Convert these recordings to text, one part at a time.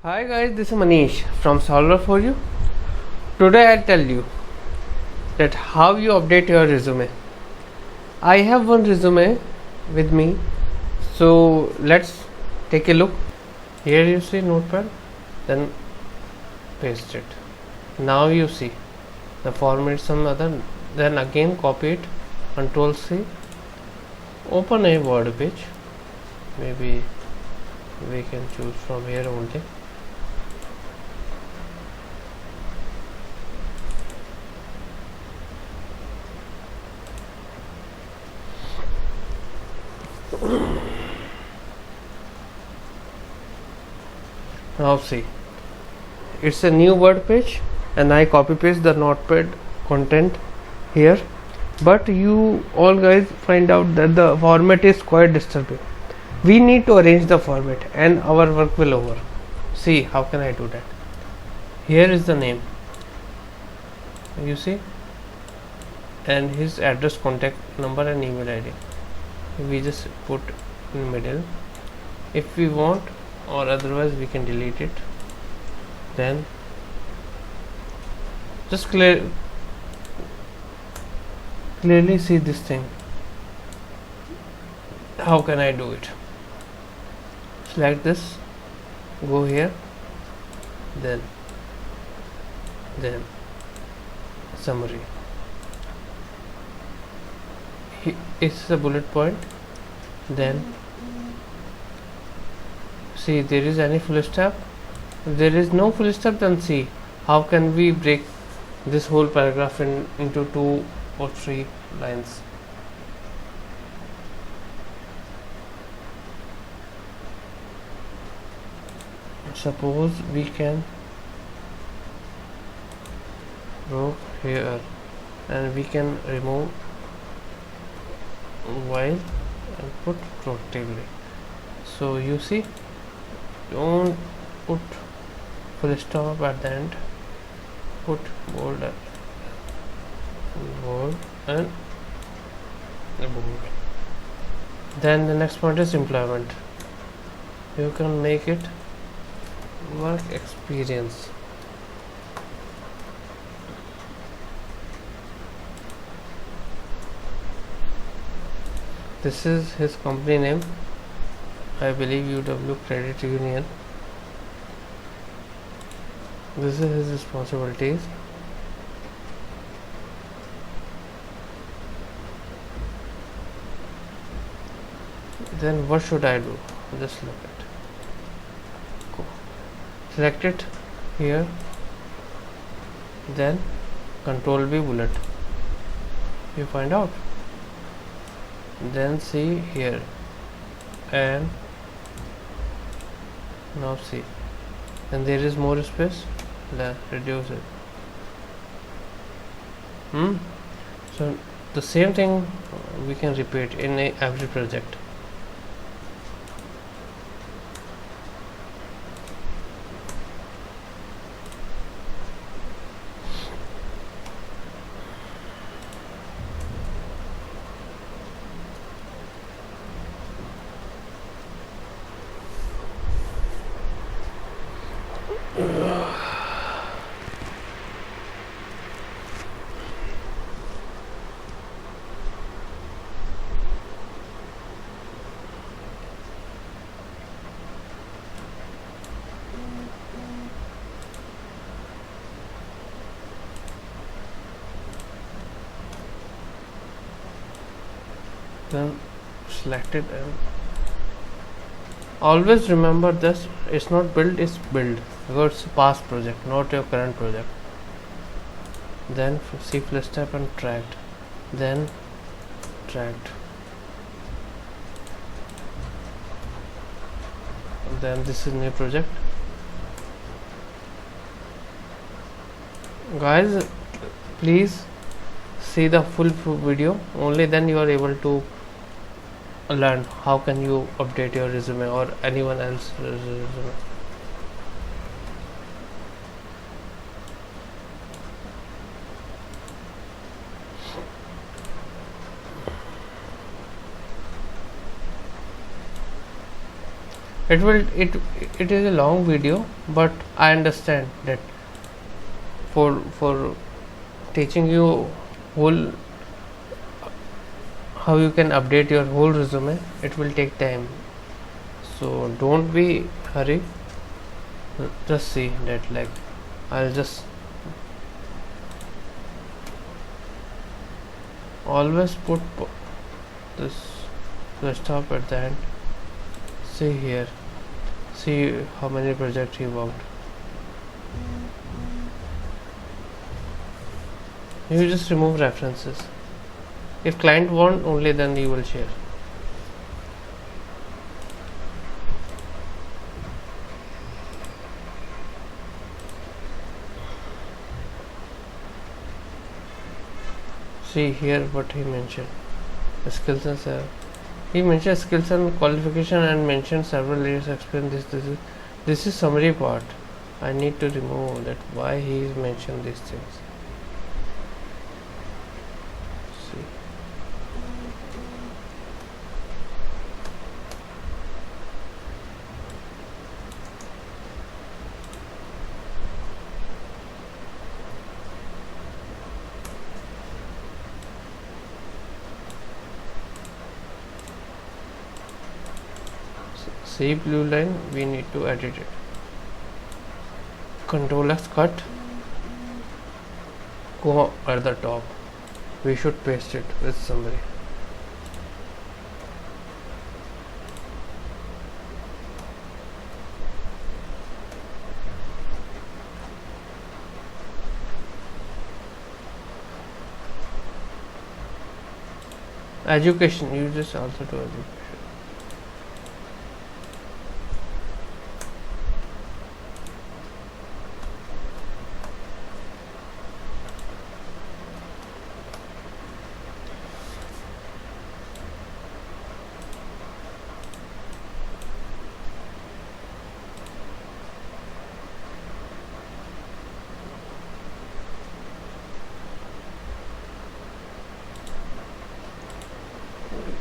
Hi guys, this is Manish from Solver for you. Today I'll tell you that how you update your resume. I have one resume with me, so let's take a look. Here you see notepad, then paste it. Now you see the format some other, then again copy it, Control C, open a Word page. Maybe we can choose from here only. Now see, it's a new Word page and I copy paste the notepad content here, but you all guys find out that the format is quite disturbing. We need to arrange the format and our work will over. See, how can I do that? Here is the name, you see, and his address, contact number and email ID. We just put in middle if we want, or otherwise we can delete it. Then just clearly see this thing. How can I do it? Select this, go here, then summary. It's a bullet point. Then see, there is any full stop. If there is no full stop, then see how can we break this whole paragraph into 2 or 3 lines. Suppose we can go here and we can remove while and put productively. So you see, don't put full stop at the end, put bold and bold. Then the next point is employment. You can make it work experience. This is his company name, I believe UW Credit Union. This is his responsibilities. Then what should I do? Just look at. Go. Select it here. Then Control B bullet. You find out. Then see here, and now see, and there is more space. Reduce it. So the same thing we can repeat in every project. Then select it, and always remember this, it's not build, it's build, because it's a past project, not your current project. Then see full step and tracked, then tracked, then this is new project. Guys, please see the full video, only then you are able to learn how can you update your resume or anyone else's resume. it is a long video, but I understand that for teaching you whole how you can update your whole resume, it will take time. So don't be hurry, just see that, like, I'll just always put this stop at the end. See here, see how many projects he worked. You just remove references. If client want, only then you will share. See here what he mentioned. Skills and he mentioned skills and qualification and mentioned several years experience. This is summary part. I need to remove that. Why he mentioned these things? See. See blue line, we need to edit it. Control X cut, go at the top. We should paste it with summary. Education, you just also do education.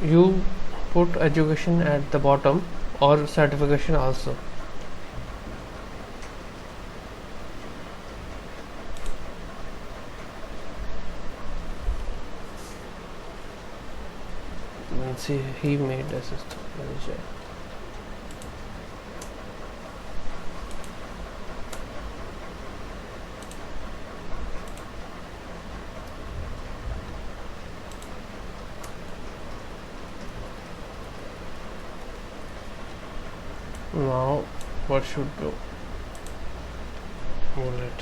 You put education at the bottom or certification also. And see, he made assistant manager. Now what should do? Bullet.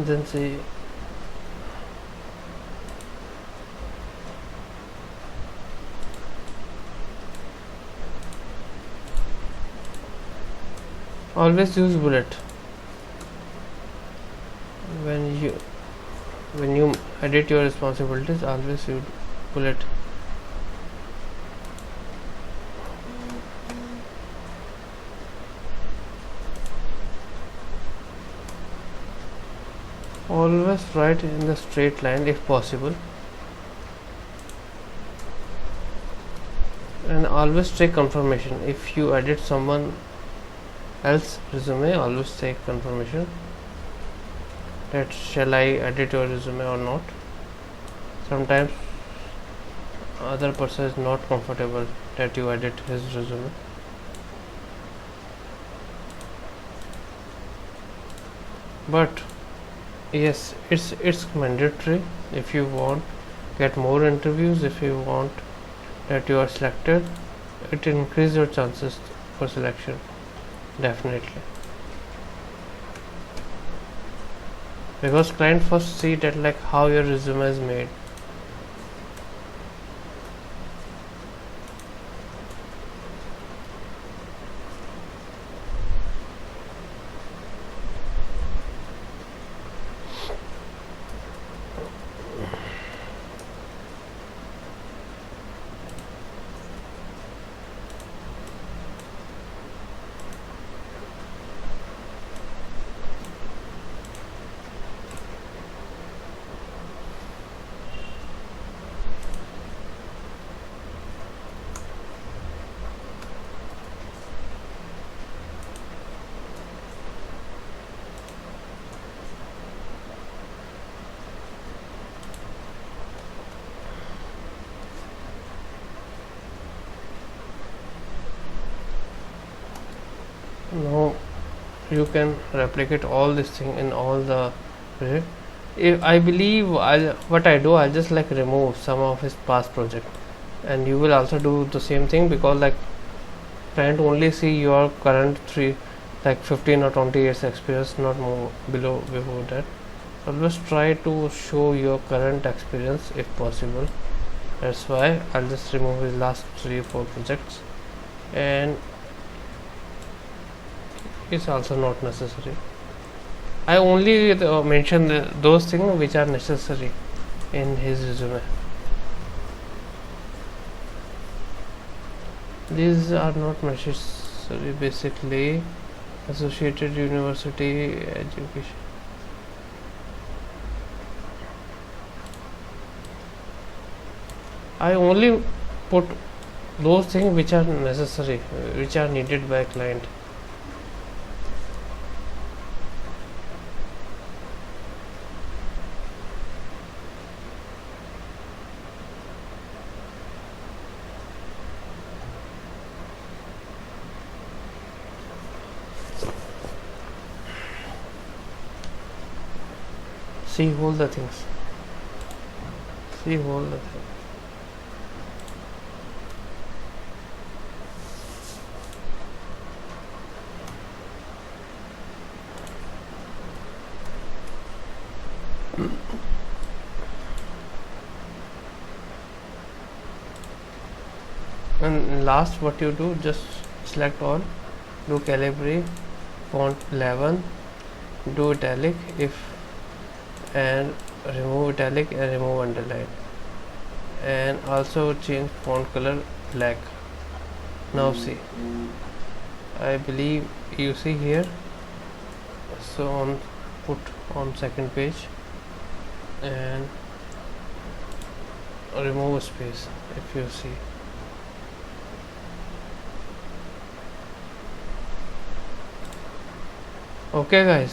Then see always use bullet when you edit your responsibilities. Always use bullet. Always write in the straight line if possible, and always take confirmation. If you edit someone else resume, always take confirmation that shall I edit your resume or not. Sometimes other person is not comfortable that you edit his resume. But yes, it's mandatory if you want get more interviews, if you want that you are selected, it increases your chances for selection, definitely, because client first see that like how your resume is made. Now you can replicate all this thing in all the project. If I believe what I do, I just like remove some of his past project, and you will also do the same thing, because like client only see your current 15 or 20 years experience, not more below before that. Always try to show your current experience if possible. That's why I'll just remove his last 3 or 4 projects, and it's also not necessary. I only mention those things which are necessary in his resume. These are not necessary, basically. Associated University education. I only put those things which are necessary, which are needed by client. See all the things. See all the things. And last, what you do, just select all, do Calibri, font 11, do italic if, and remove italic and remove underline, and also change font color black. Now see, I believe you see here, so on put on second page and remove space if you see. Okay guys,